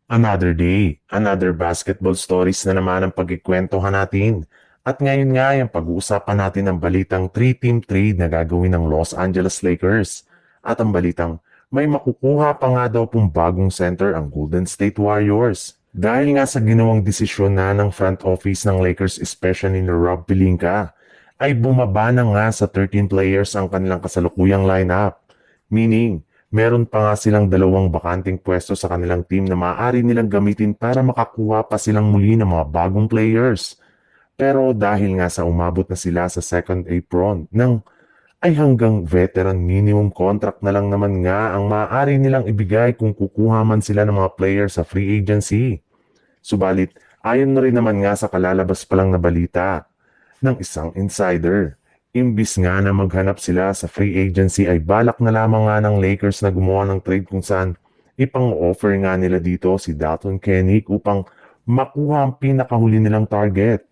Another day, another basketball stories na naman ang pagkikwentuhan natin. At ngayon nga yung pag-uusapan natin ang balitang 3-team trade na gagawin ng Los Angeles Lakers. At ang balitang may makukuha pa nga daw pong bagong center ang Golden State Warriors. Dahil nga sa ginawang desisyon na ng front office ng Lakers, especially ni Rob Pelinka, ay bumaba na nga sa 13 players ang kanilang kasalukuyang lineup. Meaning, meron pa nga silang dalawang bakanting pwesto sa kanilang team na maaari nilang gamitin para makakuha pa silang muli ng mga bagong players. Pero dahil nga sa umabot na sila sa second apron ay hanggang veteran minimum contract na lang naman nga ang maaari nilang ibigay kung kukuha man sila ng mga players sa free agency. Subalit, ayon na rin naman nga sa kalalabas pa lang na balita ng isang insider. Imbis nga na maghanap sila sa free agency ay balak na lamang nga ng Lakers na gumawa ng trade kung saan ipang-offer nga nila dito si Dalton Kennick upang makuha ang pinakahuli nilang target.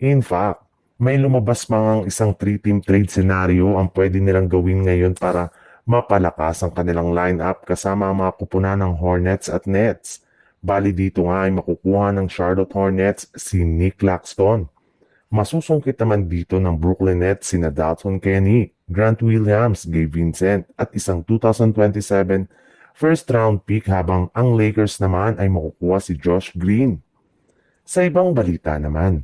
In fact, may lumabas mga isang 3-team trade scenario ang pwede nilang gawin ngayon para mapalakas ang kanilang lineup kasama ang mga kupunan ng Hornets at Nets. Bali dito nga ay makukuha ng Charlotte Hornets si Nick Claxton. Masusungkit naman dito ng Brooklyn Nets sina Dalton Kenny, Grant Williams, Gabe Vincent at isang 2027 first round pick habang ang Lakers naman ay makukuha si Josh Green. Sa ibang balita naman,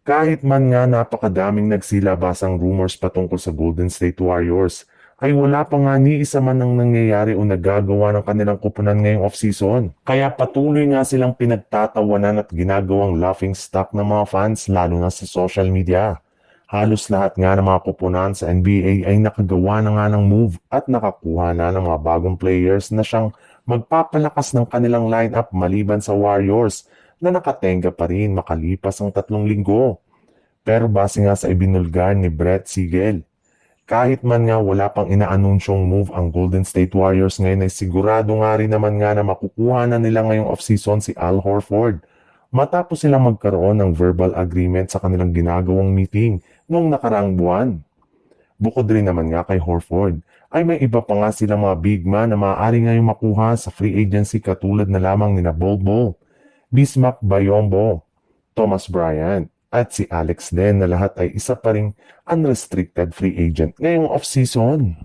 kahit man nga napakadaming nagsilabasang rumors patungkol sa Golden State Warriors, ay wala pa nga ni isa man ang nangyayari o nagagawa ng kanilang kupunan ngayong off-season. Kaya patuloy nga silang pinagtatawanan at ginagawang laughing stock ng mga fans lalo na sa social media. Halos lahat nga ng mga kupunan sa NBA ay nakagawa na nga ng move at nakakuha na ng mga bagong players na siyang magpapalakas ng kanilang lineup maliban sa Warriors na nakatenga pa rin makalipas ang 3 linggo. Pero base nga sa ibinulgar ni Brett Siegel, kahit man nga wala pang inaanunsyong move ang Golden State Warriors ngayon ay sigurado nga rin naman nga na makukuha na nila ngayong off-season si Al Horford matapos silang magkaroon ng verbal agreement sa kanilang ginagawang meeting noong nakaraang buwan. Bukod rin naman nga kay Horford ay may iba pa nga silang mga big man na maaari ngayong makuha sa free agency katulad na lamang nina Bol Bol, Bismack Biyombo, Thomas Bryant, at si Alex din na lahat ay isa pa ring unrestricted free agent ngayong off-season.